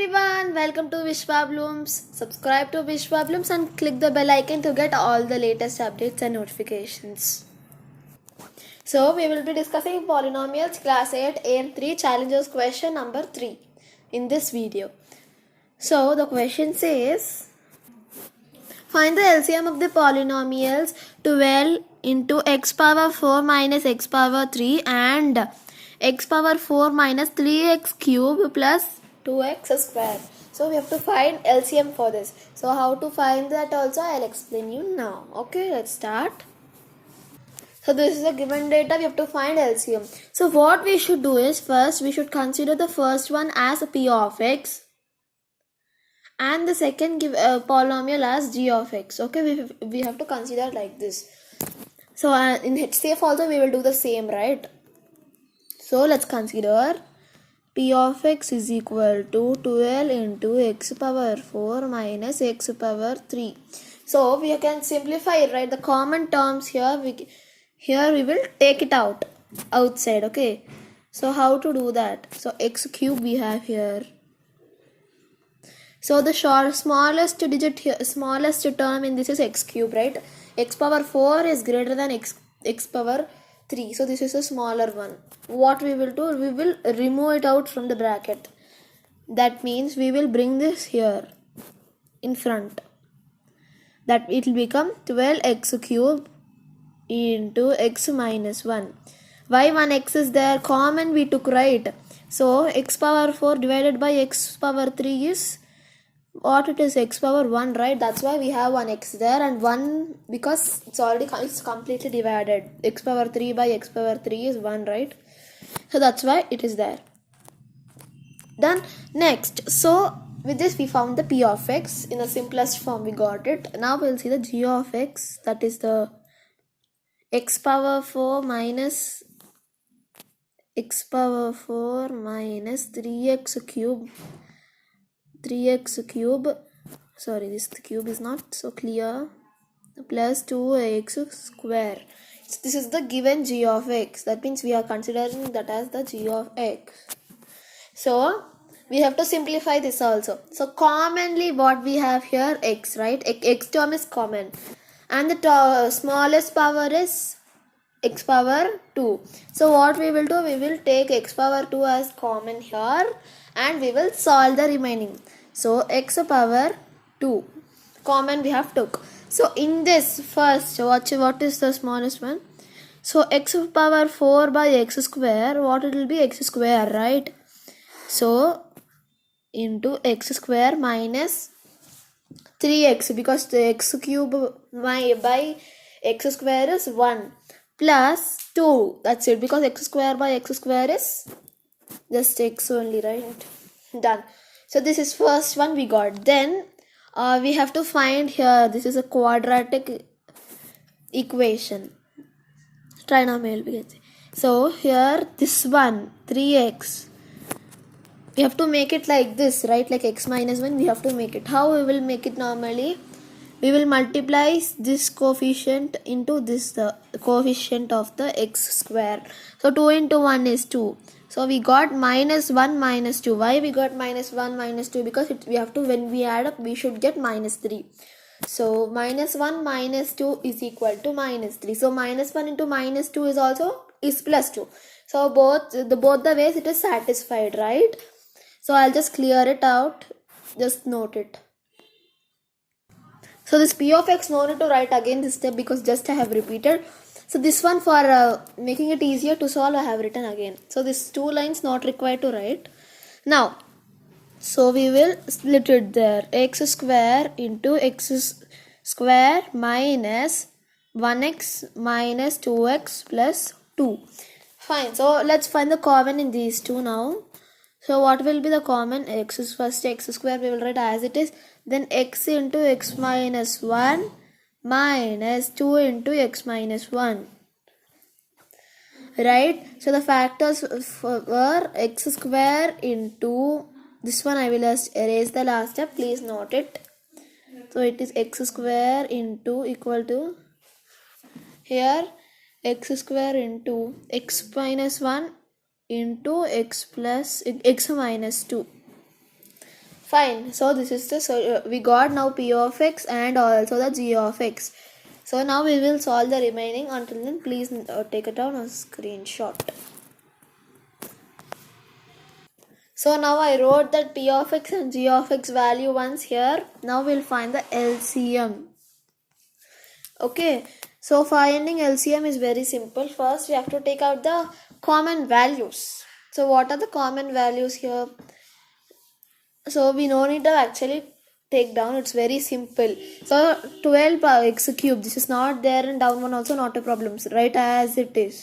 everyone, welcome to Vishwa Blooms. Subscribe to Vishwa Blooms and click the bell icon to get all the latest updates and notifications. So, we will be discussing polynomials class 8 and 3 challenges question number 3 in this video. So, the question says, find the LCM of the polynomials 12 into x power 4 minus x power 3 and x power 4 minus 3x cube plus 2x square. So we have to find LCM for this. So how to find that also I'll explain you now. Okay, let's start. So this is a given data, we have to find LCM. So what we should do is, first we should consider the first one as p of x and the second polynomial as g of x. Okay, we have to consider like this. So in HCF also we will do the same, right? So let's consider p of x is equal to 12 into x power 4 minus x power 3. So we can simplify it, right? The common terms here we will take it outside. Okay, so how to do that? So x cube we have here. So the smallest digit here, smallest term in this is x cube, right? X power 4 is greater than x power 3. So this is a smaller one. What we will do, we will remove it out from the bracket. That means we will bring this here in front. That it will become 12x cube into x minus 1. Why 1x is there? Common we took, right? So x power 4 divided by x power 3 is what it is, x power 1, right? That's why we have 1x there, and 1 because it's completely divided. X power 3 by x power 3 is 1, right? So that's why it is there. Then next, so with this we found the p of x in the simplest form, we got it. Now we'll see the g of x, that is the x power 4 minus x power 4 minus 3x cube. Sorry, this cube is not so clear, plus 2x square. So this is the given g of x. That means we are considering that as the g of x. So we have to simplify this also. So commonly what we have here, x, right? X term is common, and the smallest power is x power 2. So what we will do, we will take x power 2 as common here and we will solve the remaining. So x power 2 common we have took. So in this first, what is the smallest one? So x power 4 by x square, what it will be? X square, right? So into x square minus 3x, because the x cube by x square is 1 plus 2. That's it, because x square by x square is just x only, right? Done. So this is first one we got. Then we have to find here, this is a quadratic equation, trinomial we can say. So here this one 3x, we have to make it like this, right? Like x minus 1 we have to make it. How we will make it? Normally we will multiply this coefficient into this, the coefficient of the x square. So 2 into 1 is 2. So we got minus 1 minus 2. Why we got minus 1 minus 2? Because we have to, when we add up, we should get minus 3. So minus 1 minus 2 is equal to minus 3. So minus 1 into minus 2 is plus 2. So both the ways it is satisfied, right? So I'll just clear it out. Just note it. So this p of x, no need to write again this step because just I have repeated. So this one, for making it easier to solve, I have written again. So this 2 lines not required to write. Now, so we will split it there. X square into x square minus 1x minus 2x plus 2. Fine. So let's find the common in these two now. So what will be the common? First x square we will write as it is. Then x into x minus 1 minus 2 into x minus 1. Right? So the factors were x square into, this one I will just erase the last step. Please note it. So it is x square into equal to, here x square into x minus 1 into x minus 2. Fine. So this is the we got now p of x and also the g of x. So now we will solve the remaining. Until then, please take it down a screenshot. So now I wrote that p of x and g of x value once here. Now we'll find the LCM. Okay. So finding LCM is very simple. First we have to take out the common values. So what are the common values here? So we no need to actually take down, it's very simple. So 12 x cube, this is not there, and down one also not a problem, right, as it is.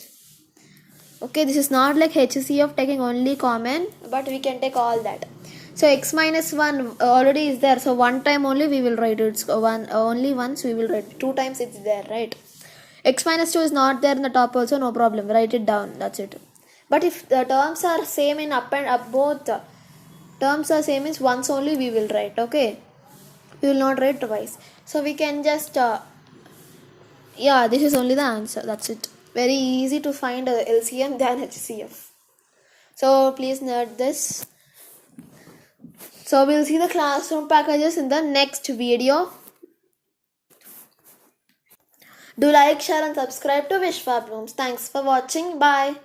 Okay, this is not like HCF taking only common, but we can take all that. So x minus 1 already is there, so one time only we will write it. It's one only once we will write, two times it's there, right? X minus 2 is not there in the top also, no problem, write it down, that's it. But if the terms are same in up and up, both terms are same is once only we will write. Okay, we will not write twice. So we can just yeah, this is only the answer, that's it. Very easy to find LCM than HCF. So please note this. So we'll see the classroom packages in the next video. Do like, share and subscribe to Vishwa Blooms. Thanks for watching. Bye.